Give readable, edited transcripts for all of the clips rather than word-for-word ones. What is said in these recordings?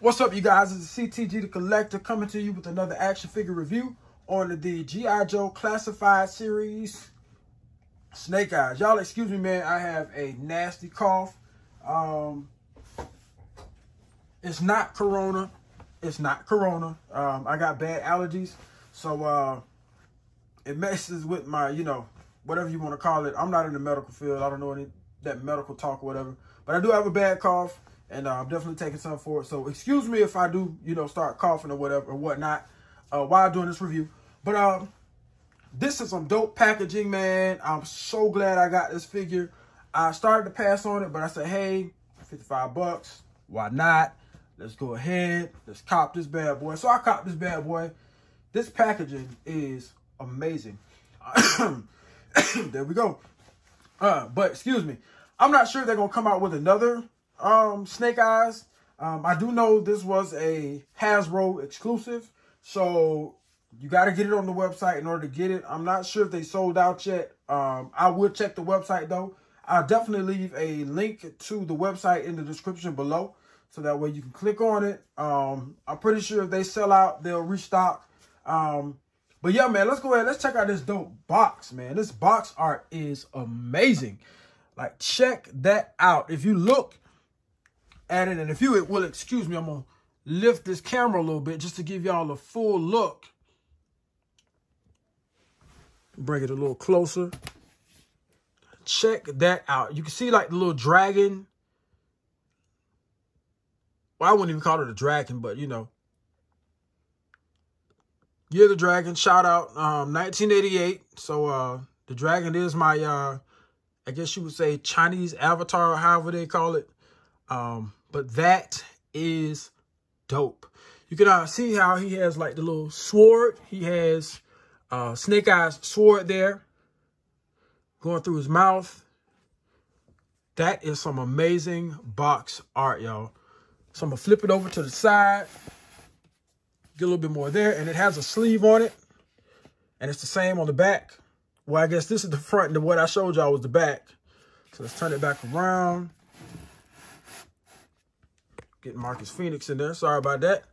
What's up, you guys? It's CTG the Collector coming to you with another action figure review on the G.I. Joe Classified Series Snake Eyes. Y'all excuse me, man. I have a nasty cough. It's not Corona. It's not Corona. I got bad allergies. So it messes with my, whatever you want to call it. I'm not in the medical field. I don't know any that medical talk or whatever. But I do have a bad cough. And I'm definitely taking something for it. So excuse me if I do, start coughing or whatever or whatnot while doing this review. But this is some dope packaging, man. I'm so glad I got this figure. I started to pass on it, but I said, hey, 55 bucks. Why not? Let's go ahead. Let's cop this bad boy. So I copped this bad boy. This packaging is amazing. There we go. But excuse me. I'm not sure they're going to come out with another Snake Eyes. I do know this was a Hasbro exclusive, so you got to get it on the website in order to get it. I'm not sure if they sold out yet. I would check the website though. I'll definitely leave a link to the website in the description below, so that way you can click on it. I'm pretty sure if they sell out, they'll restock. But yeah, man, let's go ahead. Let's check out this dope box, man. This box art is amazing. Like, check that out. If you look at it, and if you will excuse me, I'm gonna lift this camera a little bit just to give y'all a full look. Bring it a little closer. Check that out. You can see like the little dragon. Well, I wouldn't even call it a dragon, but yeah, the dragon. Shout out 1988. So the dragon is my I guess you would say Chinese avatar, however they call it. But that is dope. You can see how he has like the little sword. He has Snake Eyes sword there going through his mouth. That is some amazing box art, y'all. So I'm going to flip it over to the side. Get a little bit more there. And it has a sleeve on it. And it's the same on the back. Well, I guess this is the front, and what I showed y'all was the back. So let's turn it back around. Getting Marcus Phoenix in there. Sorry about that.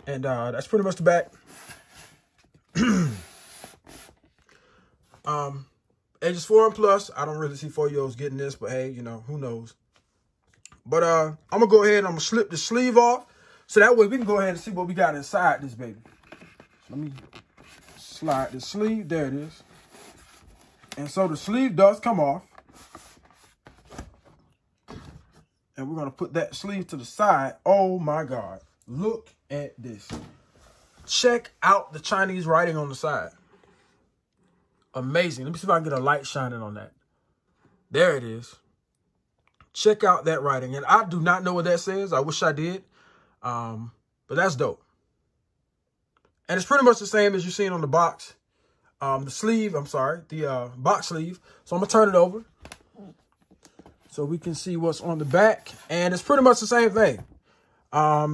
And that's pretty much the back. Ages 4 and plus. I don't really see 4-year-olds getting this, but hey, who knows. But I'm going to go ahead and I'm going to slip the sleeve off. So that way we can go ahead and see what we got inside this baby. So let me slide the sleeve. There it is. And so the sleeve does come off. And we're going to put that sleeve to the side. Oh my God. Look at this. Check out the Chinese writing on the side. Amazing. Let me see if I can get a light shining on that. There it is. Check out that writing. And I do not know what that says. I wish I did. But that's dope. And it's pretty much the same as you're seeing on the box. The sleeve, I'm sorry, the box sleeve. So I'm going to turn it over so we can see what's on the back. And it's pretty much the same thing.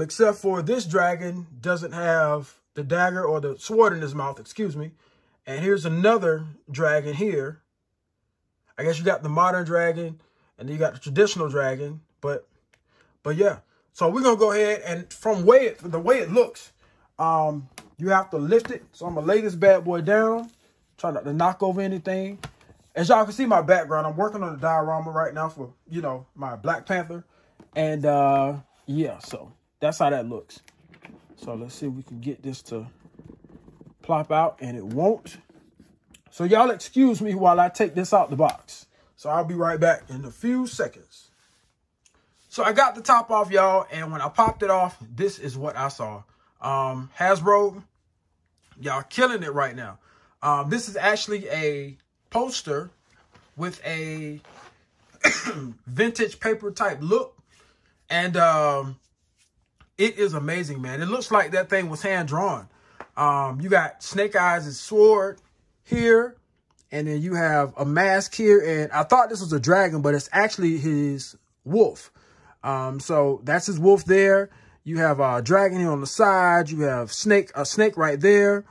Except for this dragon doesn't have the dagger or the sword in his mouth, excuse me. And here's another dragon here. I guess you got the modern dragon and then you got the traditional dragon. But yeah. So we're going to go ahead and from the way it looks, you have to lift it. So I'm going to lay this bad boy down. Try not to knock over anything. As y'all can see my background, I'm working on a diorama right now for, my Black Panther. And, yeah, so that's how that looks. So let's see if we can get this to plop out, and it won't. So y'all excuse me while I take this out the box. So I'll be right back in a few seconds. So I got the top off, y'all, and when I popped it off, this is what I saw. Hasbro, y'all killing it right now. This is actually a poster with a vintage paper type look. And it is amazing, man. It looks like that thing was hand drawn. You got Snake Eyes' sword here. And then you have a mask here. And I thought this was a dragon, but it's actually his wolf. So that's his wolf there. You have a dragon here on the side. You have a snake right there.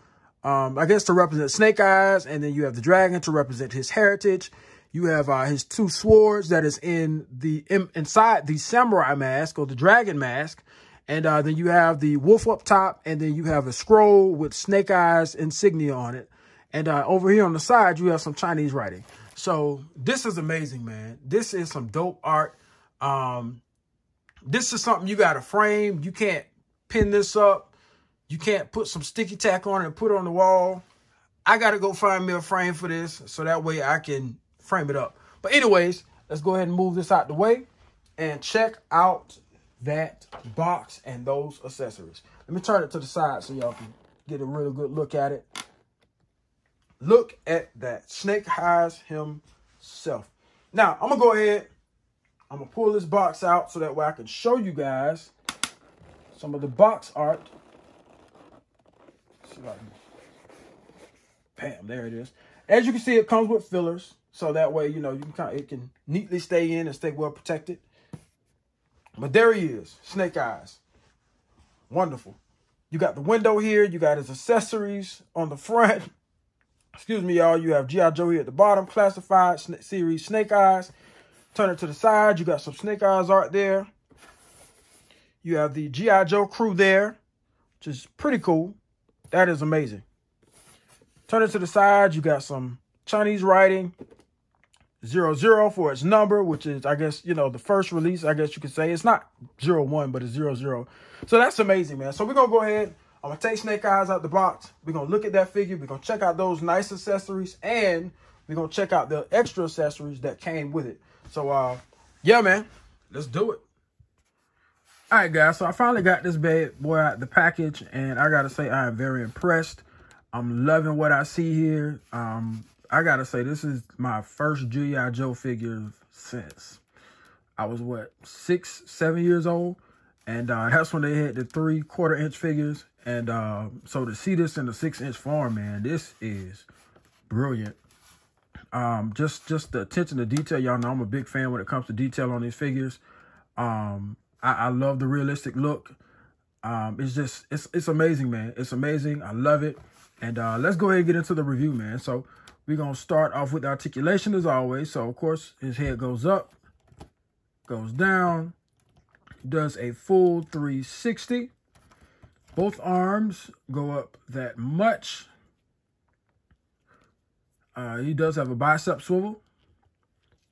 I guess to represent Snake Eyes. And then you have the dragon to represent his heritage. You have his two swords that is inside the samurai mask or the dragon mask. And then you have the wolf up top, and then you have a scroll with Snake Eyes insignia on it. And over here on the side, you have some Chinese writing. So this is amazing, man. This is some dope art. This is something you got to frame. You can't pin this up. You can't put some sticky tack on it and put it on the wall. I got to go find me a frame for this so that way I can frame it up. But anyways, let's go ahead and move this out the way and check out that box and those accessories. Let me turn it to the side so y'all can get a really good look at it. Look at that. Snake Eyes himself. Now, I'm going to go ahead. I'm going to pull this box out so that way I can show you guys some of the box art. See if I can... Bam, there it is. As you can see, it comes with fillers. So that way, you know, it can neatly stay in and stay well protected. But there he is. Snake Eyes. Wonderful. You got the window here. You got his accessories on the front. Excuse me, y'all. You have G.I. Joe here at the bottom. Classified series Snake Eyes. Turn it to the side. You got some Snake Eyes art there. You have the G.I. Joe crew there, which is pretty cool. That is amazing. Turn it to the side. You got some Chinese writing. 00 for its number, which is, I guess, you know, the first release, I guess you could say. It's not 01, but it's 00. So that's amazing, man. So we're going to go ahead. I'm going to take Snake Eyes out the box. We're going to look at that figure. We're going to check out those nice accessories. And we're going to check out the extra accessories that came with it. So, yeah, man. Let's do it. All right, guys. So I finally got this bad boy out the package. And I got to say, I am very impressed. I'm loving what I see here. I got to say, this is my first G.I. Joe figure since I was, what, 6, 7 years old. And that's when they had the 3/4 inch figures. And so to see this in the 6-inch form, man, this is brilliant. Just the attention to detail. Y'all know I'm a big fan when it comes to detail on these figures. I love the realistic look. It's amazing, man. It's amazing. I love it. And let's go ahead and get into the review, man. So we're going to start off with articulation as always. So, of course, his head goes up, goes down, does a full 360. Both arms go up that much. He does have a bicep swivel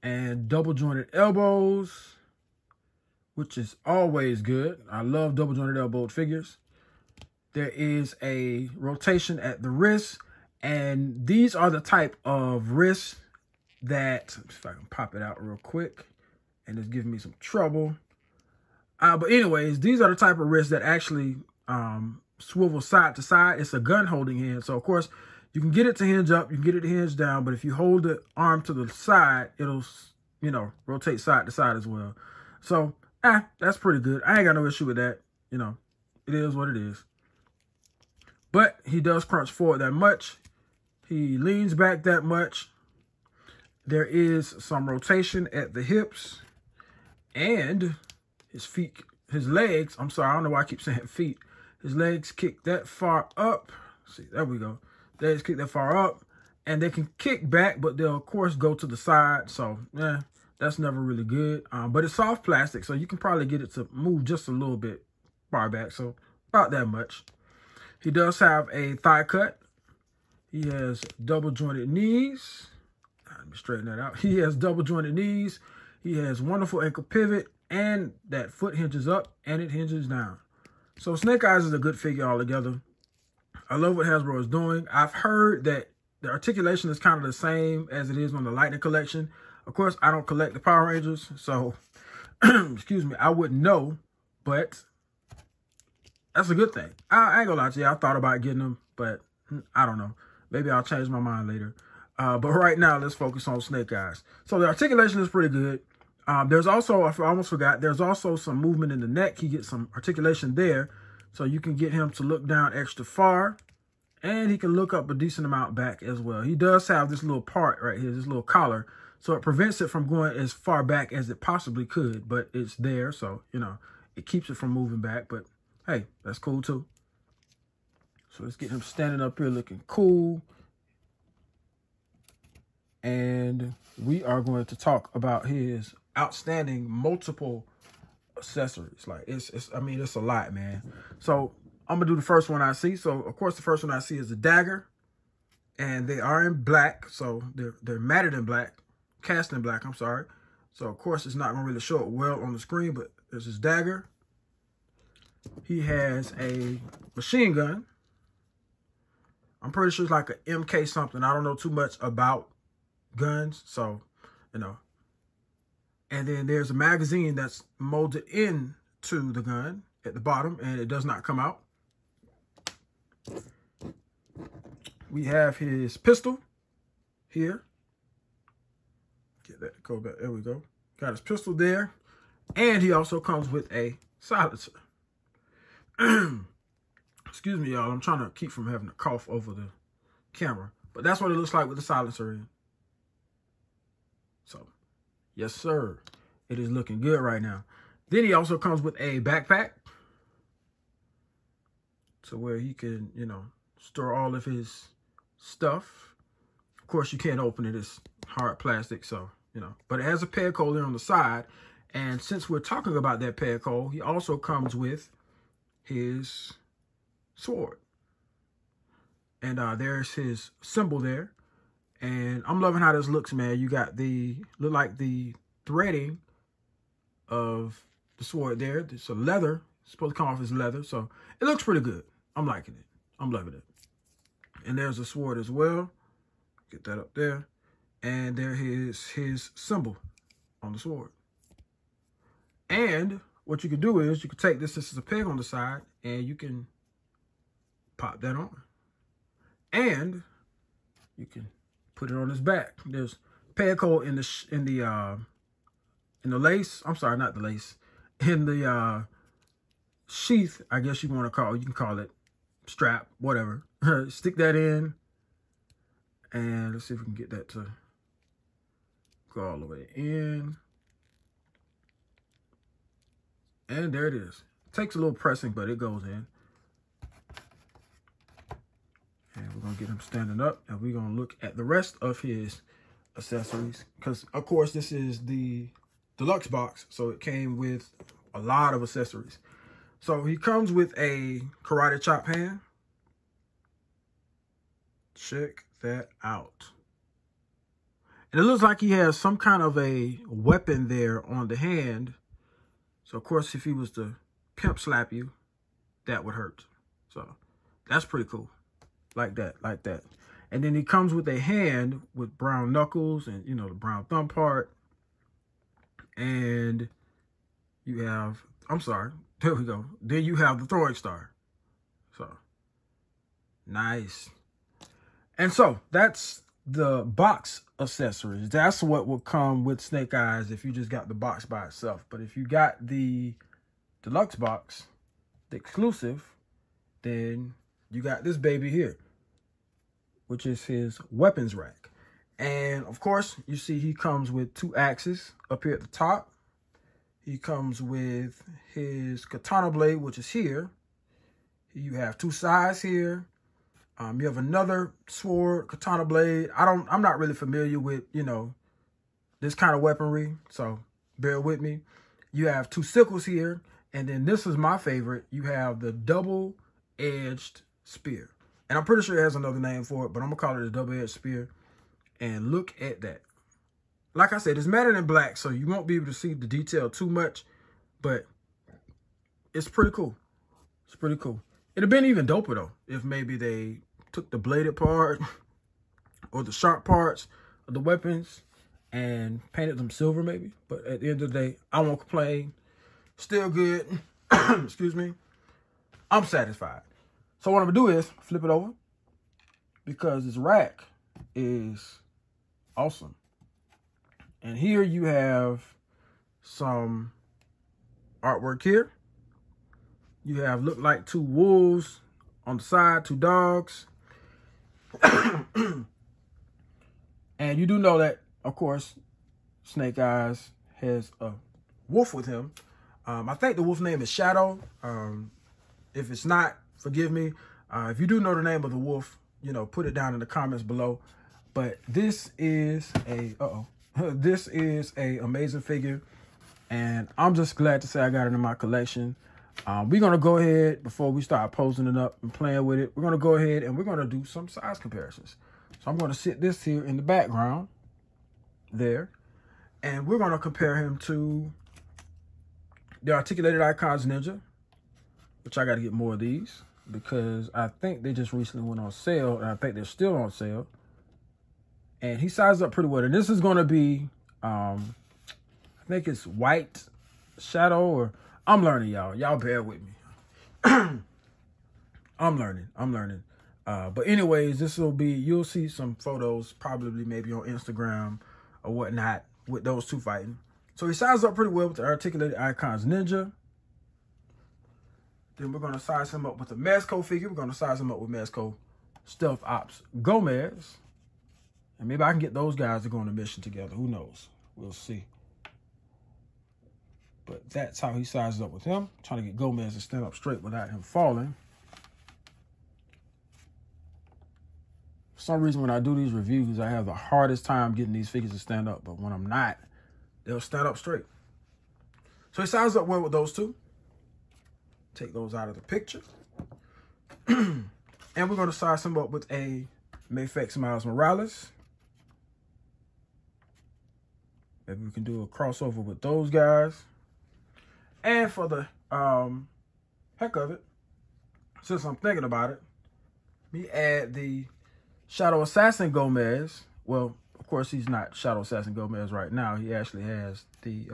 and double jointed elbows, which is always good. I love double jointed elbowed figures. There is a rotation at the wrist, and these are the type of wrists that, if I can pop it out real quick, and it's giving me some trouble. But anyways, these are the type of wrists that actually swivel side to side. It's a gun holding hand. So, of course, you can get it to hinge up. You can get it to hinge down. But if you hold the arm to the side, it'll, you know, rotate side to side as well. So, that's pretty good. I ain't got no issue with that. You know, it is what it is. But he does crunch forward that much. He leans back that much. There is some rotation at the hips. And his feet, his legs, I'm sorry, I don't know why I keep saying feet. His legs kick that far up. See, there we go. Legs kick that far up. And they can kick back, but they'll, of course, go to the side. So, yeah, that's never really good. But it's soft plastic, so you can probably get it to move just a little bit far back. So, about that much. He does have a thigh cut. He has double jointed knees. Let me straighten that out. He has double jointed knees. He has wonderful ankle pivot, and that foot hinges up and it hinges down. So Snake Eyes is a good figure altogether. I love what Hasbro is doing. I've heard that the articulation is kind of the same as it is on the Lightning collection. Of course, I don't collect the Power Rangers, so excuse me, I wouldn't know, but that's a good thing. I ain't gonna lie to you. I thought about getting them, but I don't know. Maybe I'll change my mind later. But right now, let's focus on Snake Eyes. So the articulation is pretty good. There's also, I almost forgot, there's also some movement in the neck. He gets some articulation there. So you can get him to look down extra far. And he can look up a decent amount back as well. He does have this little part right here, this little collar. So it prevents it from going as far back as it possibly could. But it's there, so, you know, it keeps it from moving back. But, hey, that's cool too. So let's get him standing up here looking cool. And we are going to talk about his outstanding multiple accessories. Like I mean, it's a lot, man. So I'm gonna do the first one I see. So of course the first one I see is a dagger, and they are in black. So they're matted in black, cast in black, I'm sorry. So of course it's not gonna really show it well on the screen, but there's his dagger. He has a machine gun. I'm pretty sure it's like an MK something. I don't know too much about guns, so, you know. And then there's a magazine that's molded into the gun at the bottom, and it does not come out. We have his pistol here. Get that, go back, there we go. Got his pistol there. And he also comes with a silencer. Excuse me, y'all. I'm trying to keep from having to cough over the camera. But that's what it looks like with the silencer in. So, yes, sir. It is looking good right now. Then he also comes with a backpack. So where he can, you know, store all of his stuff. Of course, you can't open it. It's hard plastic, so, you know. But it has a peg holder on the side. And since we're talking about that peg hole, he also comes with his sword. And there's his symbol there. And I'm loving how this looks, man. You got look like the threading of the sword there. It's a leather. It's supposed to come off as leather. So it looks pretty good. I'm liking it. I'm loving it. And there's a sword as well. Get that up there. And there is his symbol on the sword. And what you can do is you can take this is a peg on the side, and you can pop that on. And you can put it on his back. There's peg hole in the lace. I'm sorry, not the lace. In the sheath, I guess you want to call. You can call it strap, whatever. Stick that in, and let's see if we can get that to go all the way in. And there it is. Takes a little pressing, but it goes in. And we're going to get him standing up, and we're going to look at the rest of his accessories. Because, of course, this is the deluxe box, so it came with a lot of accessories. So he comes with a karate chop hand. Check that out. And it looks like he has some kind of a weapon there on the hand. So, of course, if he was to pimp slap you, that would hurt. So, that's pretty cool. Like that, like that. And then he comes with a hand with brown knuckles and, you know, the brown thumb part. And you have, I'm sorry, there we go. Then you have the throwing star. So, nice. And so, that's the box accessories. That's what will come with Snake Eyes if you just got the box by itself. But if you got the deluxe box, the exclusive, then you got this baby here, which is his weapons rack. And of course, you see he comes with 2 axes up here at the top. He comes with his katana blade, which is here. You have 2 sides here. You have another sword, katana blade. I'm not really familiar with, you know, this kind of weaponry, so bear with me. You have 2 sickles here, and then this is my favorite. You have the double-edged spear. And I'm pretty sure it has another name for it, but I'm going to call it a double-edged spear. And look at that. Like I said, it's matted in black, so you won't be able to see the detail too much, but it's pretty cool. It's pretty cool. It'd have been even doper, though, if maybe they took the bladed part or the sharp parts of the weapons and painted them silver, maybe. But at the end of the day, I won't complain. Still good. Excuse me. I'm satisfied. So what I'm going to do is flip it over, because this rack is awesome. And here you have some artwork here. You have look like 2 wolves on the side, 2 dogs. And you do know that, of course, Snake Eyes has a wolf with him. I think the wolf name is Shadow. If it's not, forgive me. If you do know the name of the wolf, you know, put it down in the comments below. But this is a, this is a amazing figure. And I'm just glad to say I got it in my collection. We're going to go ahead, before we start posing it up and playing with it, we're going to go ahead and we're going to do some size comparisons. So I'm going to sit this here in the background there. And we're going to compare him to the Articulated Icons Ninja, which I got to get more of these because I think they just recently went on sale, and I think they're still on sale. And he sized up pretty well. And this is going to be, I think it's White Shadow, or I'm learning, y'all. Y'all bear with me. I'm learning. But anyways, this will be, you'll see some photos probably maybe on Instagram or whatnot with those two fighting. So he sized up pretty well with the Articulated Icons Ninja. Then we're going to size him up with the Mezco figure. We're going to size him up with Mezco Stealth Ops Gomez. And maybe I can get those guys to go on a mission together. Who knows? We'll see. But that's how he sizes up with him. Trying to get Gomez to stand up straight without him falling. For some reason, when I do these reviews, I have the hardest time getting these figures to stand up. But when I'm not, they'll stand up straight. So he sized up well with those two. Take those out of the picture. And we're going to size him up with a Mayfix Miles Morales. Maybe we can do a crossover with those guys. And for the heck of it, since I'm thinking about it, me add the Shadow Assassin Gomez. Well, of course, he's not Shadow Assassin Gomez right now. He actually has the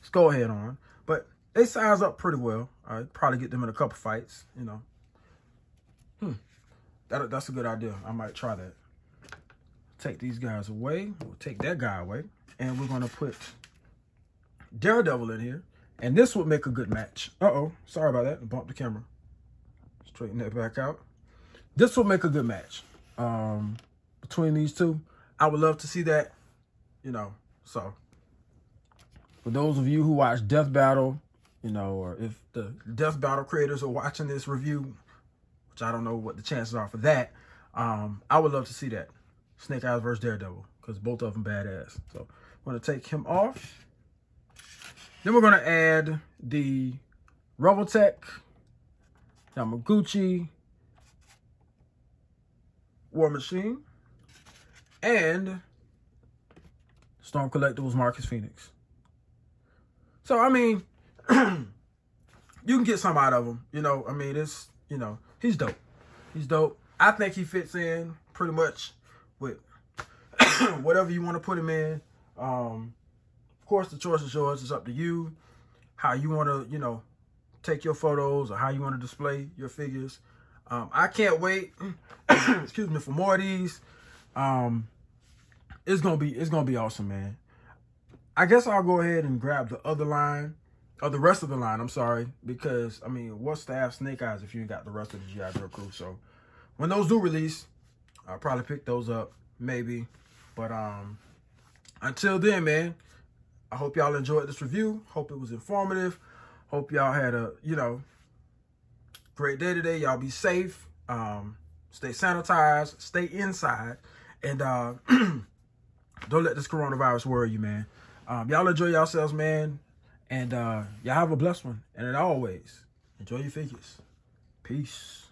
skull head on. But they size up pretty well. I'd probably get them in a couple fights, you know. That's a good idea. I might try that. Take these guys away. We'll take that guy away. And we're going to put Daredevil in here. And this would make a good match. Uh-oh. Sorry about that. I bumped the camera. Straighten that back out. This would make a good match. Between these two. I would love to see that. You know, so. For those of you who watch Death Battle, you know, or if the Death Battle creators are watching this review, which I don't know what the chances are for that, I would love to see that. Snake Eyes versus Daredevil, because both of them badass. So I'm going to take him off. Then we're going to add the Robotech, Yamaguchi, War Machine, and Storm Collectibles Marcus Phoenix. So, I mean, you can get some out of him. You know, I mean, it's, you know, he's dope. He's dope. I think he fits in pretty much with whatever you want to put him in. Of course, the choice is yours. It's up to you how you want to, you know, take your photos or how you want to display your figures. I can't wait, excuse me, for more of these. It's gonna be awesome, man. I guess I'll go ahead and grab the other line, or the rest of the line, I'm sorry, because, I mean, what's to have Snake Eyes if you ain't got the rest of the G.I. Joe crew? So, when those do release, I'll probably pick those up, maybe. But, until then, man, I hope y'all enjoyed this review. Hope it was informative. Hope y'all had a, you know, great day today. Y'all be safe. Stay sanitized. Stay inside. And, don't let this coronavirus worry you, man. Y'all enjoy yourselves, man. And y'all have a blessed one. And as always, enjoy your figures. Peace.